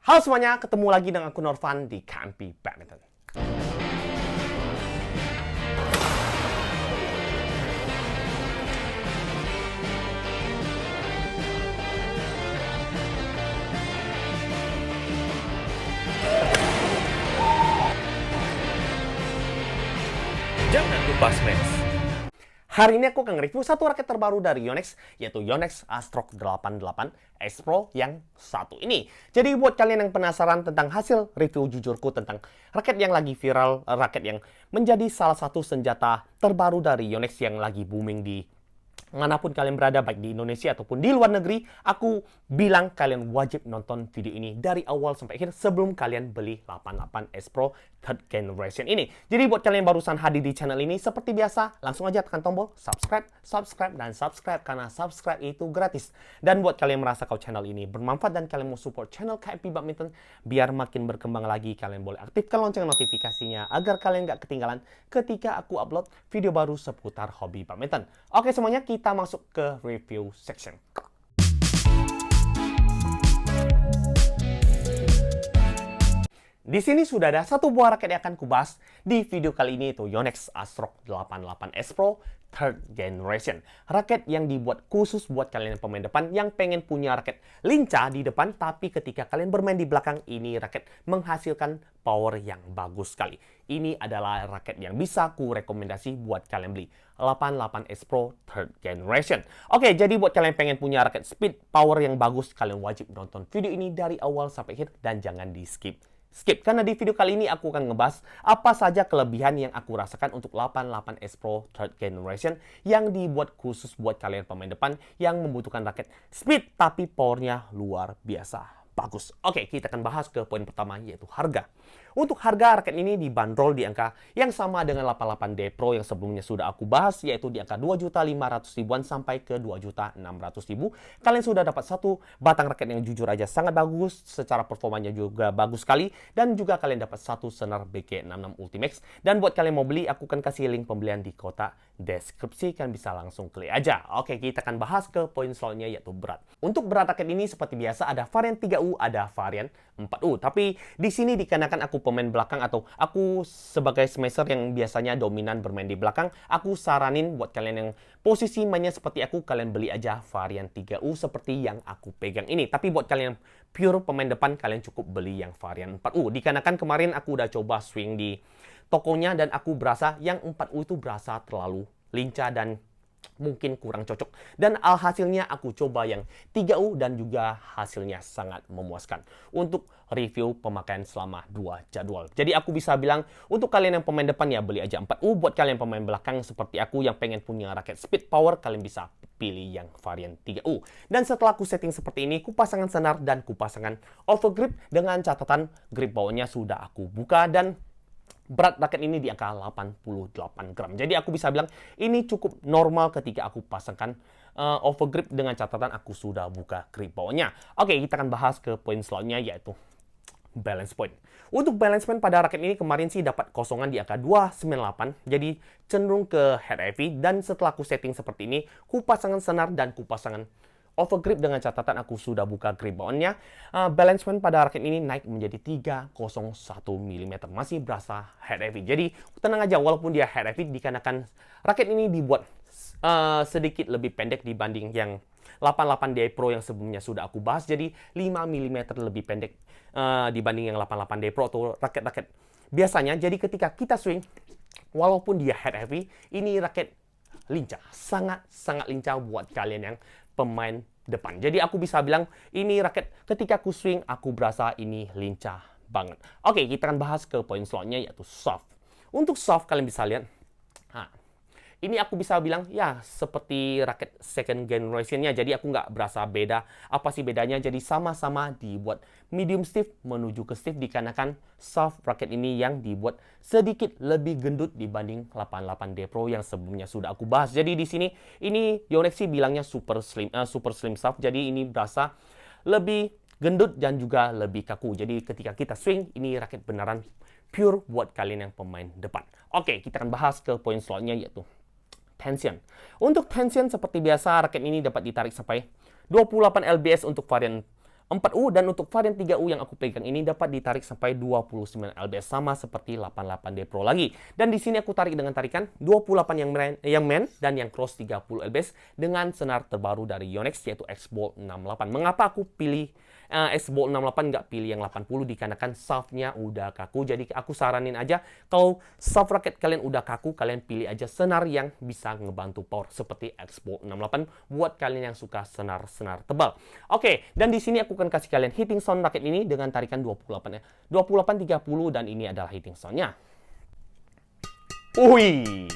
Halo semuanya, ketemu lagi dengan aku Norvan di Kampi Badminton. Jangan lupa smash. Hari ini aku akan nge-review satu raket terbaru dari Yonex, yaitu Yonex Astrock 88 S Pro yang satu ini. Jadi buat kalian yang penasaran tentang hasil review jujurku tentang raket yang lagi viral, raket yang menjadi salah satu senjata terbaru dari Yonex yang lagi booming di manapun kalian berada, baik di Indonesia ataupun di luar negeri, aku bilang kalian wajib nonton video ini dari awal sampai akhir sebelum kalian beli 88 S Pro Third Generation ini. Jadi buat kalian yang barusan hadir di channel ini, seperti biasa, langsung aja tekan tombol subscribe, dan subscribe karena subscribe itu gratis. Dan buat kalian yang merasa kalau channel ini bermanfaat dan kalian mau support channel KMP Badminton biar makin berkembang lagi, kalian boleh aktifkan lonceng notifikasinya agar kalian nggak ketinggalan ketika aku upload video baru seputar hobi badminton. Oke semuanya, kita masuk ke review section. Di sini sudah ada satu buah raket yang akan kubahas di video kali ini, itu Yonex Astrock 88 S Pro Third Generation. Raket yang dibuat khusus buat kalian yang pemain depan yang pengen punya raket lincah di depan, tapi ketika kalian bermain di belakang, ini raket menghasilkan power yang bagus sekali. Ini adalah raket yang bisa ku rekomendasi buat kalian beli, 88 S Pro Third Generation. Oke, jadi buat kalian yang pengen punya raket speed power yang bagus, kalian wajib nonton video ini dari awal sampai akhir dan jangan di skip. Karena di video kali ini aku akan ngebahas apa saja kelebihan yang aku rasakan untuk 88 S Pro Third Generation yang dibuat khusus buat kalian pemain depan yang membutuhkan raket speed tapi powernya luar biasa bagus. Oke, kita akan bahas ke poin pertama, yaitu harga. Untuk harga raket ini dibanderol di angka yang sama dengan 88D Pro yang sebelumnya sudah aku bahas, yaitu di angka 2.500.000-an sampai ke 2.600.000. Kalian sudah dapat satu batang raket yang jujur aja sangat bagus, secara performanya juga bagus sekali, dan juga kalian dapat satu senar BK66 Ultimax. Dan buat kalian mau beli, aku akan kasih link pembelian di kotak deskripsi, kalian bisa langsung klik aja. Oke, kita akan bahas ke poin selanjutnya, yaitu berat. Untuk berat raket ini seperti biasa ada varian 3U, ada varian 4U. Tapi di sini dikarenakan aku pemain belakang atau aku sebagai smasher yang biasanya dominan bermain di belakang, aku saranin buat kalian yang posisi mainnya seperti aku, kalian beli aja varian 3U seperti yang aku pegang ini. Tapi buat kalian yang pure pemain depan, kalian cukup beli yang varian 4U. Dikarenakan kemarin aku udah coba swing di tokonya dan aku berasa yang 4U itu berasa terlalu lincah dan mungkin kurang cocok. Dan alhasilnya aku coba yang 3U dan juga hasilnya sangat memuaskan untuk review pemakaian selama 2 jadwal. Jadi aku bisa bilang untuk kalian yang pemain depan ya beli aja 4U. Buat kalian yang pemain belakang seperti aku yang pengen punya raket speed power, kalian bisa pilih yang varian 3U. Dan setelah aku setting seperti ini, kupasangkan senar dan kupasangkan overgrip dengan catatan grip bawahnya sudah aku buka dan berat raket ini di angka 88 gram. Jadi aku bisa bilang ini cukup normal ketika aku pasangkan overgrip dengan catatan aku sudah buka grip bawahnya. Oke, kita akan bahas ke poin selanjutnya, yaitu balance point. Untuk balance point pada raket ini kemarin sih dapat kosongan di angka 298, jadi cenderung ke head heavy. Dan setelah aku setting seperti ini, ku pasangkan senar dan ku pasangkan overgrip dengan catatan aku sudah buka grip bawahnya. Balance point pada raket ini naik menjadi 301 mm, masih berasa head heavy. Jadi tenang aja, walaupun dia head heavy, dikarenakan raket ini dibuat sedikit lebih pendek dibanding yang 88D Pro yang sebelumnya sudah aku bahas, jadi 5 mm lebih pendek dibanding yang 88D Pro atau raket-raket biasanya. Jadi ketika kita swing, walaupun dia head heavy, ini raket lincah, sangat lincah buat kalian yang pemain depan. Jadi aku bisa bilang ini raket ketika aku swing, aku berasa ini lincah banget. Oke, kita akan bahas ke poin selanjutnya, yaitu soft. Untuk soft kalian bisa lihat, ini aku bisa bilang ya seperti raket second generation-nya. Jadi aku nggak berasa beda. Apa sih bedanya? Jadi sama-sama dibuat medium stiff menuju ke stiff, dikarenakan soft raket ini yang dibuat sedikit lebih gendut dibanding 88D Pro yang sebelumnya sudah aku bahas. Jadi di sini ini Yonex sih bilangnya super slim soft. Jadi ini berasa lebih gendut dan juga lebih kaku. Jadi ketika kita swing, ini raket beneran pure buat kalian yang pemain depan. Oke, kita akan bahas ke poin selanjutnya, yaitu tension. Untuk tension seperti biasa, raket ini dapat ditarik sampai 28 lbs untuk varian 4U, dan untuk varian 3U yang aku pegang ini dapat ditarik sampai 29 lbs, sama seperti 88D Pro lagi. Dan di sini aku tarik dengan tarikan 28 yang main dan yang cross 30 lbs dengan senar terbaru dari Yonex, yaitu X-Bolt 68. Mengapa aku pilih X-Bolt 68 nggak pilih yang 80? Dikarenakan shaftnya udah kaku. Jadi aku saranin aja kalau shaft raket kalian udah kaku, kalian pilih aja senar yang bisa ngebantu power seperti X-Bolt 68 buat kalian yang suka senar-senar tebal. Oke, dan di sini aku akan kasih kalian hitting sound raket ini dengan tarikan 28 30, dan ini adalah hitting soundnya. Wih,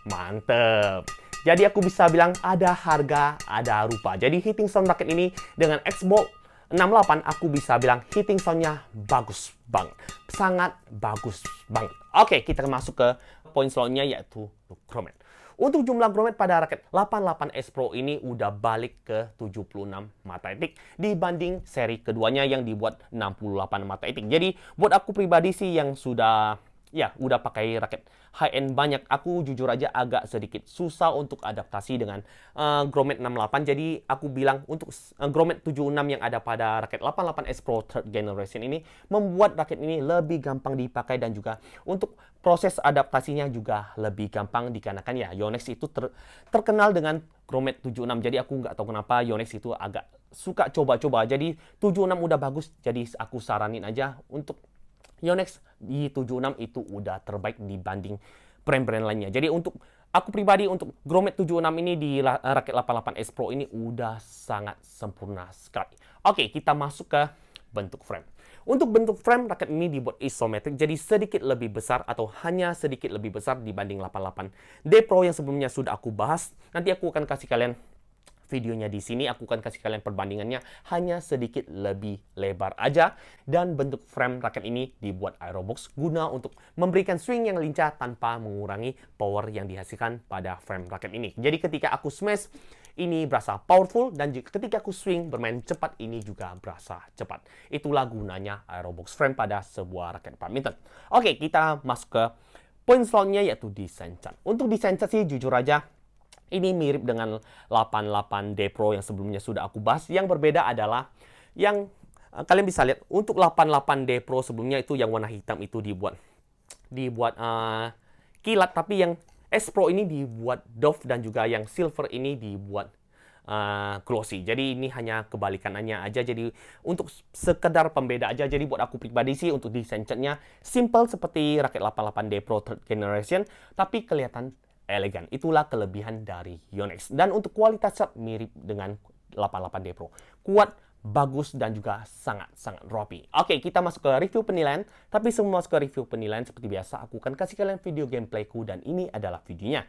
mantep. Jadi aku bisa bilang ada harga, ada rupa. Jadi hitting sound raket ini dengan X-Bolt 68 aku bisa bilang hitting soundnya bagus banget. Sangat bagus banget. Oke, kita masuk ke poin selanjutnya, yaitu grommet. Untuk jumlah grommet pada raket 88S Pro ini udah balik ke 76 mata etik dibanding seri keduanya yang dibuat 68 mata etik. Jadi buat aku pribadi sih yang sudah pakai raket high-end banyak, aku jujur aja agak sedikit susah untuk adaptasi dengan grommet 68. Jadi aku bilang untuk grommet 76 yang ada pada raket 88S Pro 3rd generation ini membuat raket ini lebih gampang dipakai, dan juga untuk proses adaptasinya juga lebih gampang dikarenakan ya Yonex itu terkenal dengan grommet 76. Jadi aku nggak tahu kenapa Yonex itu agak suka coba-coba. Jadi 76 udah bagus, jadi aku saranin aja untuk Yonex di 76 itu udah terbaik dibanding brand-brand lainnya. Jadi untuk aku pribadi, untuk grommet 76 ini di raket 88S Pro ini udah sangat sempurna sekali. Oke, kita masuk ke bentuk frame. Untuk bentuk frame, raket ini dibuat isometrik, jadi sedikit lebih besar atau hanya sedikit lebih besar dibanding 88D Pro yang sebelumnya sudah aku bahas. Nanti aku akan kasih kalian videonya di sini, aku akan kasih kalian perbandingannya, hanya sedikit lebih lebar aja. Dan bentuk frame raket ini dibuat aerobox guna untuk memberikan swing yang lincah tanpa mengurangi power yang dihasilkan pada frame raket ini. Jadi ketika aku smash, ini berasa powerful, dan ketika aku swing bermain cepat, ini juga berasa cepat. Itulah gunanya aerobox frame pada sebuah raket badminton. Oke, kita masuk ke poin selanjutnya, yaitu desain cat. Untuk desain cat sih jujur aja ini mirip dengan 88D Pro yang sebelumnya sudah aku bahas. Yang berbeda adalah yang kalian bisa lihat untuk 88D Pro sebelumnya itu yang warna hitam itu dibuat kilat, tapi yang S Pro ini dibuat doff, dan juga yang silver ini dibuat glossy. Jadi ini hanya kebalikannya aja. Jadi untuk sekedar pembeda aja. Jadi buat aku pribadi sih untuk desain catnya simple seperti raket 88D Pro 3rd generation, tapi kelihatan elegan. Itulah kelebihan dari Yonex. Dan untuk kualitas cat mirip dengan 88D Pro. Kuat, bagus, dan juga sangat-sangat rapi. Oke, kita masuk ke review penilaian. Tapi sebelum masuk ke review penilaian, seperti biasa aku akan kasih kalian video gameplayku, dan ini adalah videonya.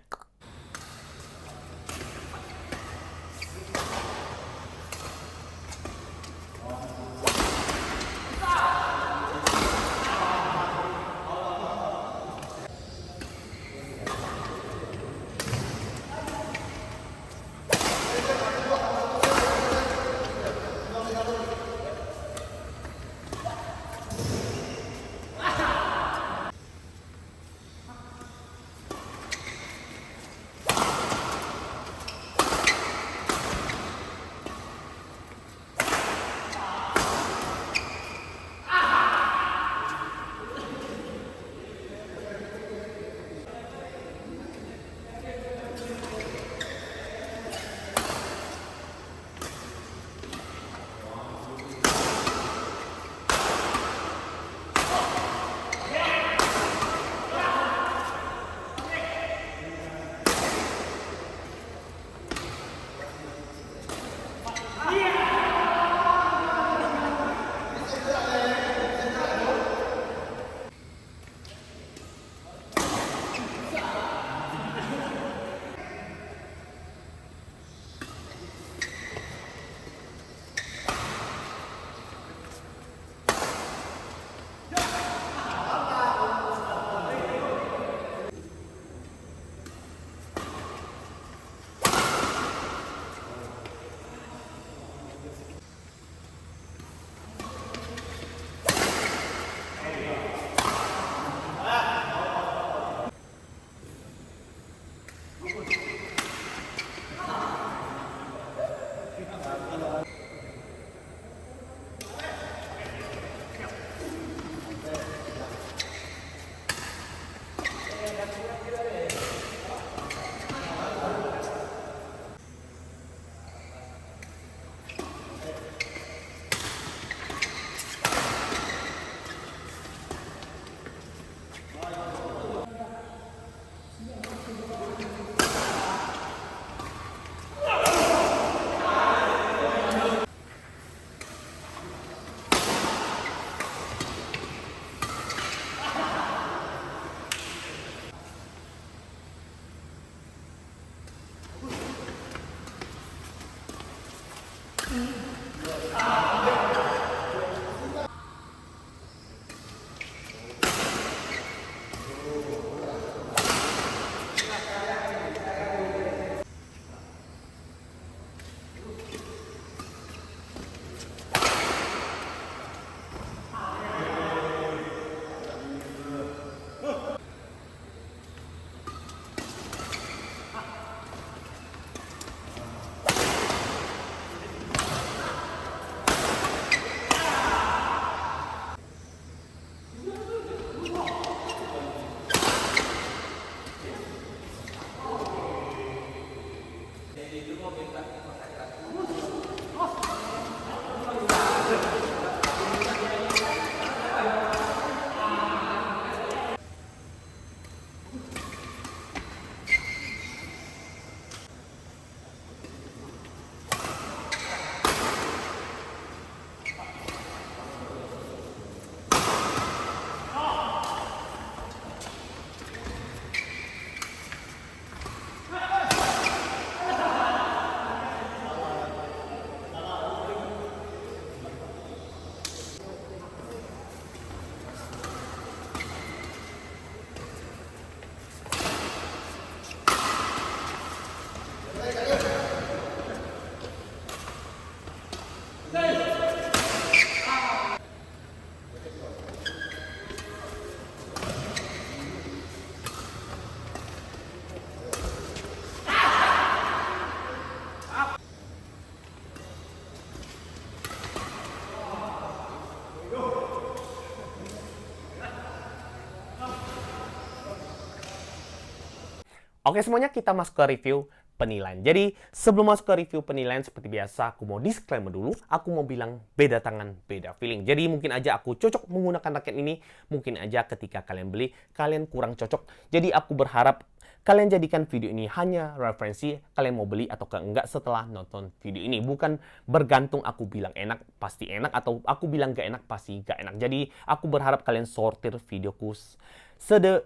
Oke semuanya, kita masuk ke review penilaian. Jadi sebelum masuk ke review penilaian seperti biasa, aku mau disclaimer dulu. Aku mau bilang beda tangan, beda feeling. Jadi mungkin aja aku cocok menggunakan raket ini, mungkin aja ketika kalian beli, kalian kurang cocok. Jadi aku berharap kalian jadikan video ini hanya referensi, kalian mau beli atau enggak setelah nonton video ini. Bukan bergantung aku bilang enak, pasti enak, atau aku bilang gak enak, pasti gak enak. Jadi aku berharap kalian sortir videoku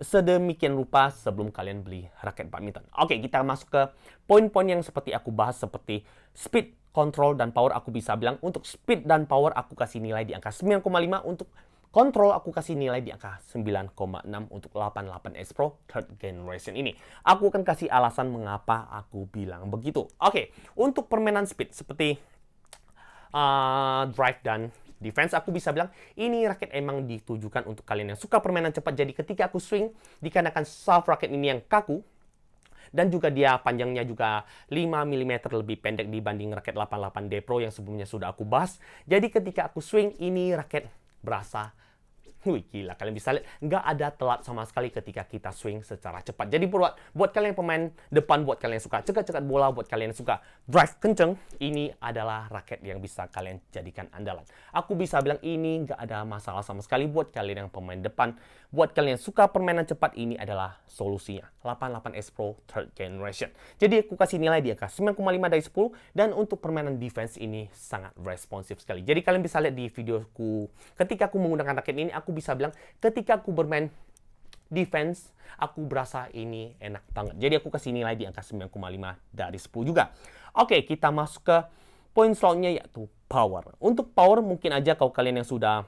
sedemikian rupa sebelum kalian beli raket badminton. Oke, kita masuk ke poin-poin yang seperti aku bahas, seperti speed, control, dan power. Aku bisa bilang untuk speed dan power aku kasih nilai di angka 9,5, untuk control aku kasih nilai di angka 9,6 untuk 88 S Pro third generation ini. Aku akan kasih alasan mengapa aku bilang begitu. Oke, untuk permainan speed seperti drive dan defense, aku bisa bilang ini raket emang ditujukan untuk kalian yang suka permainan cepat. Jadi ketika aku swing, dikarenakan shaft raket ini yang kaku, dan juga dia panjangnya juga 5 mm lebih pendek dibanding raket 88D Pro yang sebelumnya sudah aku bahas. Jadi ketika aku swing, ini raket berasa wih, gila, kalian bisa lihat nggak ada telat sama sekali ketika kita swing secara cepat. Jadi buat kalian pemain depan, buat kalian yang suka cekat-cekat bola, buat kalian yang suka drive kenceng, ini adalah raket yang bisa kalian jadikan andalan. Aku bisa bilang ini nggak ada masalah sama sekali buat kalian yang pemain depan. Buat kalian yang suka permainan cepat, ini adalah solusinya. 88S Pro third generation. Jadi aku kasih nilai di angka 9,5 dari 10, dan untuk permainan defense ini sangat responsif sekali. Jadi kalian bisa lihat di videoku ketika aku menggunakan raket ini, aku bisa bilang ketika aku bermain defense, aku berasa ini enak banget. Jadi aku kasih nilai di angka 9,5 dari 10 juga. Oke, kita masuk ke poin selanjutnya, yaitu power. Untuk power, mungkin aja kalau kalian yang sudah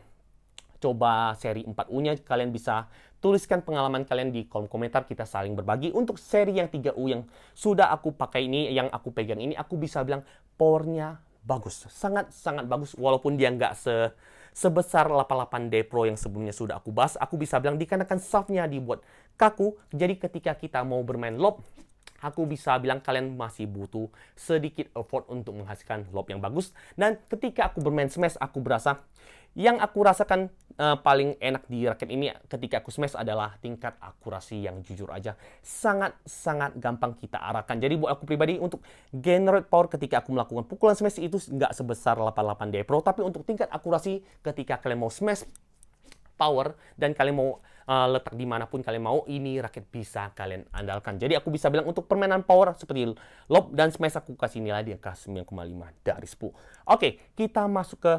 coba seri 4U-nya, kalian bisa tuliskan pengalaman kalian di kolom komentar, kita saling berbagi. Untuk seri yang 3U yang sudah aku pakai ini, yang aku pegang ini, aku bisa bilang powernya bagus. Sangat-sangat bagus, walaupun dia nggak sebesar 88D Pro yang sebelumnya sudah aku bahas. Aku bisa bilang dikarenakan shaftnya dibuat kaku, jadi ketika kita mau bermain lob, aku bisa bilang kalian masih butuh sedikit effort untuk menghasilkan lob yang bagus. Dan ketika aku bermain smash, aku berasa yang aku rasakan paling enak di raket ini ketika aku smash adalah tingkat akurasi yang jujur aja sangat-sangat gampang kita arahkan. Jadi buat aku pribadi, untuk generate power ketika aku melakukan pukulan smash itu nggak sebesar 88D Pro, tapi untuk tingkat akurasi ketika kalian mau smash power dan kalian mau letak dimanapun kalian mau, ini raket bisa kalian andalkan. Jadi aku bisa bilang untuk permainan power seperti lob dan smash, aku kasih nilai di angka 9,5 dari 10. Oke, kita masuk ke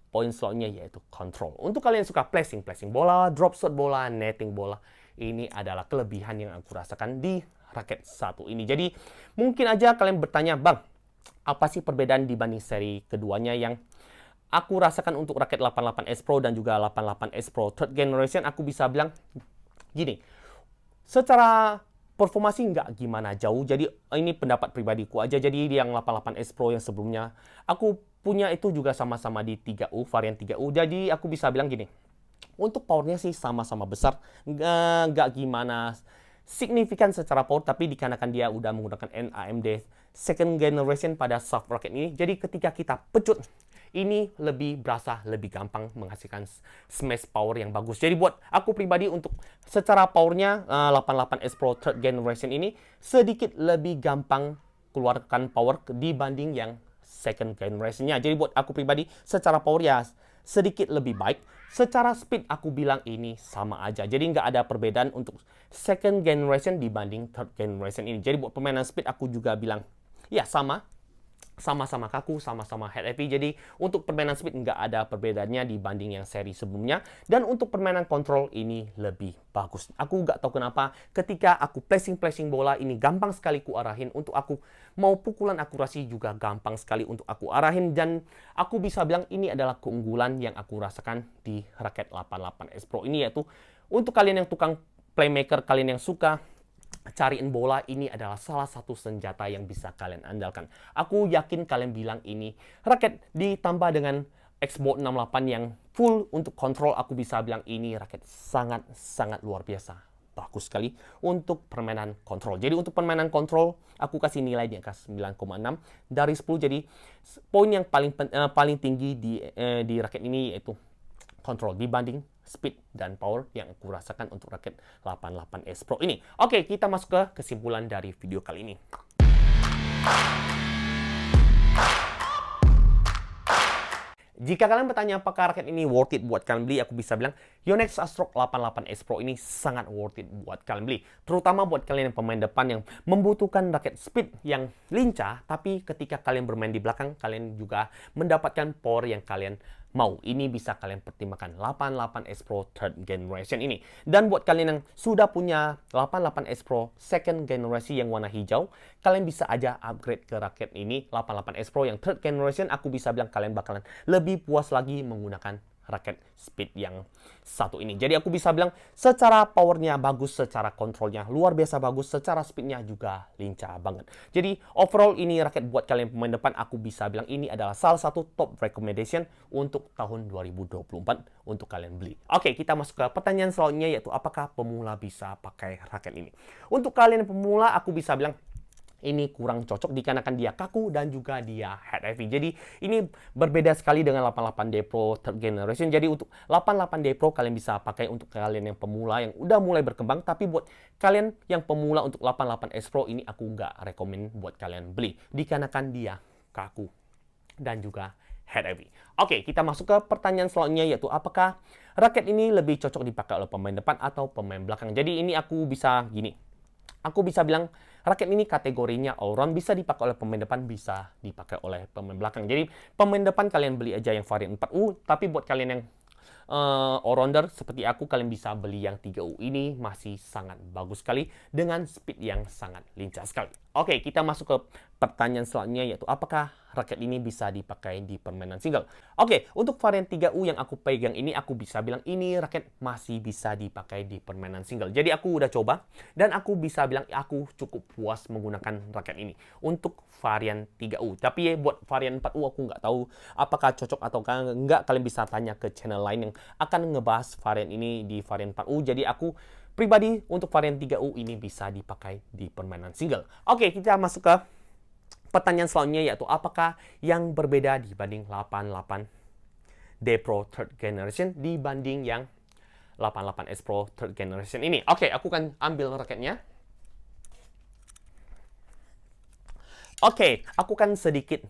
poin selanjutnya, yaitu control. Untuk kalian yang suka placing bola, drop shot bola, netting bola, ini adalah kelebihan yang aku rasakan di raket satu ini. Jadi mungkin aja kalian bertanya, Bang, apa sih perbedaan dibanding seri keduanya yang aku rasakan untuk raket 88S Pro dan juga 88S Pro third generation? Aku bisa bilang gini, secara performa sih nggak gimana jauh. Jadi ini pendapat pribadiku aja. Jadi yang 88S Pro yang sebelumnya aku punya itu juga sama-sama di 3U, varian 3U. Jadi aku bisa bilang gini, untuk powernya sih sama-sama besar, nggak gimana signifikan secara power, tapi dikarenakan dia udah menggunakan NAMD second generation pada shaft raket ini, jadi ketika kita pecut, ini lebih berasa lebih gampang menghasilkan smash power yang bagus. Jadi buat aku pribadi, untuk secara powernya 88S Pro third generation ini sedikit lebih gampang keluarkan power dibanding yang second generation-nya. Jadi buat aku pribadi, secara power ya sedikit lebih baik. Secara speed aku bilang ini sama aja. Jadi nggak ada perbedaan untuk second generation dibanding third generation ini. Jadi buat permainan speed aku juga bilang ya sama-sama kaku, sama-sama head heavy. Jadi untuk permainan speed nggak ada perbedaannya dibanding yang seri sebelumnya. Dan untuk permainan kontrol ini lebih bagus. Aku nggak tahu kenapa ketika aku placing bola ini gampang sekali ku arahin. Untuk aku mau pukulan akurasi juga gampang sekali untuk aku arahin. Dan aku bisa bilang ini adalah keunggulan yang aku rasakan di raket 88S Pro ini, yaitu untuk kalian yang tukang playmaker, kalian yang suka cariin bola, ini adalah salah satu senjata yang bisa kalian andalkan. Aku yakin kalian bilang ini raket ditambah dengan Xbox 68 yang full untuk kontrol, aku bisa bilang ini raket sangat-sangat luar biasa. Bagus sekali untuk permainan kontrol. Jadi untuk permainan kontrol, aku kasih nilai di angka 9,6 dari 10. Jadi poin yang paling tinggi di raket ini yaitu kontrol dibanding speed dan power yang aku rasakan untuk raket 88S Pro ini. Oke, kita masuk ke kesimpulan dari video kali ini. Jika kalian bertanya apakah raket ini worth it buat kalian beli, aku bisa bilang Yonex ASRock 88S Pro ini sangat worth it buat kalian beli. Terutama buat kalian yang pemain depan yang membutuhkan raket speed yang lincah, tapi ketika kalian bermain di belakang, kalian juga mendapatkan power yang kalian mau. Ini bisa kalian pertimbangkan 88S Pro third generation ini. Dan buat kalian yang sudah punya 88S Pro second generation yang warna hijau, kalian bisa aja upgrade ke raket ini 88S Pro yang third generation. Aku bisa bilang kalian bakalan lebih puas lagi menggunakan raket speed yang satu ini. Jadi aku bisa bilang secara powernya bagus, secara kontrolnya luar biasa bagus, secara speednya juga lincah banget. Jadi overall ini raket buat kalian pemain depan, aku bisa bilang ini adalah salah satu top recommendation untuk tahun 2024 untuk kalian beli. Oke, kita masuk ke pertanyaan selanjutnya, yaitu apakah pemula bisa pakai raket ini? Untuk kalian pemula, aku bisa bilang ini kurang cocok dikarenakan dia kaku dan juga dia head heavy. Jadi ini berbeda sekali dengan 88D Pro third generation. Jadi untuk 88D Pro kalian bisa pakai untuk kalian yang pemula yang udah mulai berkembang. Tapi buat kalian yang pemula untuk 88S Pro ini aku nggak rekomen buat kalian beli dikarenakan dia kaku dan juga head heavy. Oke, kita masuk ke pertanyaan selanjutnya, yaitu apakah raket ini lebih cocok dipakai oleh pemain depan atau pemain belakang? Jadi ini aku bisa gini. Aku bisa bilang raket ini kategorinya all-round, bisa dipakai oleh pemain depan, bisa dipakai oleh pemain belakang. Jadi pemain depan kalian beli aja yang varian 4U, tapi buat kalian yang all-rounder seperti aku, kalian bisa beli yang 3U ini, masih sangat bagus sekali dengan speed yang sangat lincah sekali. Oke, kita masuk ke pertanyaan selanjutnya, yaitu apakah raket ini bisa dipakai di permainan single? Oke, untuk varian 3U yang aku pegang ini, aku bisa bilang ini raket masih bisa dipakai di permainan single. Jadi aku udah coba dan aku bisa bilang aku cukup puas menggunakan raket ini untuk varian 3U. Tapi ya buat varian 4U aku nggak tahu apakah cocok atau enggak. Kalian bisa tanya ke channel lain yang akan ngebahas varian ini di varian 4U. Jadi aku pribadi untuk varian 3U ini bisa dipakai di permainan single. Oke, kita masuk ke pertanyaan selanjutnya, yaitu apakah yang berbeda dibanding 88D Pro third generation dibanding yang 88S Pro third generation ini. Oke, aku akan ambil raketnya. Oke, aku akan sedikit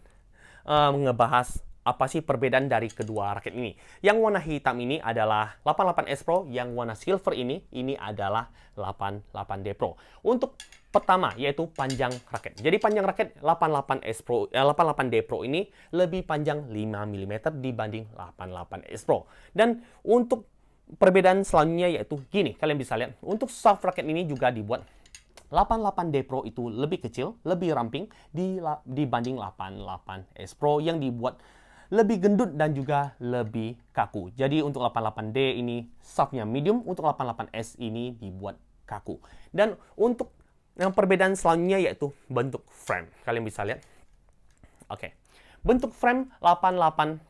ngebahas apa sih perbedaan dari kedua raket ini. Yang warna hitam ini adalah 88S Pro, yang warna silver ini adalah 88D Pro. Untuk pertama yaitu panjang raket. Jadi panjang raket 88D Pro ini lebih panjang 5 mm dibanding 88S Pro. Dan untuk perbedaan selanjutnya yaitu gini, kalian bisa lihat untuk shaft raket ini juga dibuat 88D Pro itu lebih kecil, lebih ramping dibanding 88S Pro yang dibuat lebih gendut dan juga lebih kaku. Jadi untuk 88D ini shaftnya medium, untuk 88S ini dibuat kaku. Dan untuk yang perbedaan selanjutnya yaitu bentuk frame. Kalian bisa lihat. Oke. Bentuk frame 88.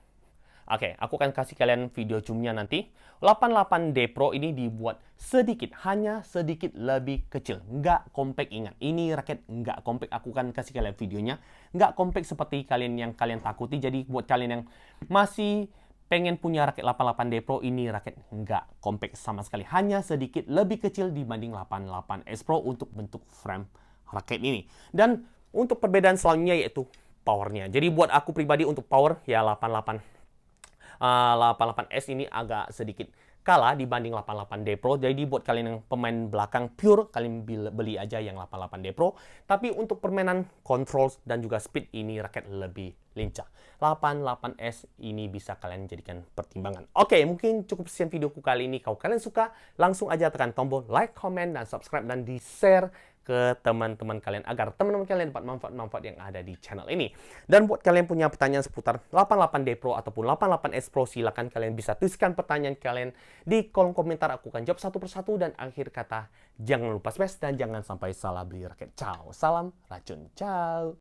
Oke, aku akan kasih kalian video zoomnya nanti. 88D Pro ini dibuat sedikit, hanya sedikit lebih kecil. Nggak compact, ingat. Ini raket nggak compact. Aku akan kasih kalian videonya. Nggak compact seperti kalian yang kalian takuti. Jadi buat kalian yang masih pengen punya raket 88D Pro, ini raket nggak compact sama sekali. Hanya sedikit lebih kecil dibanding 88S Pro untuk bentuk frame raket ini. Dan untuk perbedaan selanjutnya yaitu powernya. Jadi buat aku pribadi untuk power ya 88S ini agak sedikit kalah dibanding 88D Pro. Jadi buat kalian yang pemain belakang pure, kalian beli aja yang 88D Pro. Tapi untuk permainan controls dan juga speed, ini raket lebih lincah. 88S ini bisa kalian jadikan pertimbangan. Oke, mungkin cukup sekian videoku kali ini. Kalau kalian suka, langsung aja tekan tombol like, comment, dan subscribe, dan di-share ke teman-teman kalian agar teman-teman kalian dapat manfaat-manfaat yang ada di channel ini. Dan buat kalian punya pertanyaan seputar 88D Pro ataupun 88S Pro, silakan kalian bisa tuliskan pertanyaan kalian di kolom komentar. Aku akan jawab satu persatu, dan akhir kata jangan lupa smash dan jangan sampai salah beli raket. Ciao, salam racun, ciao.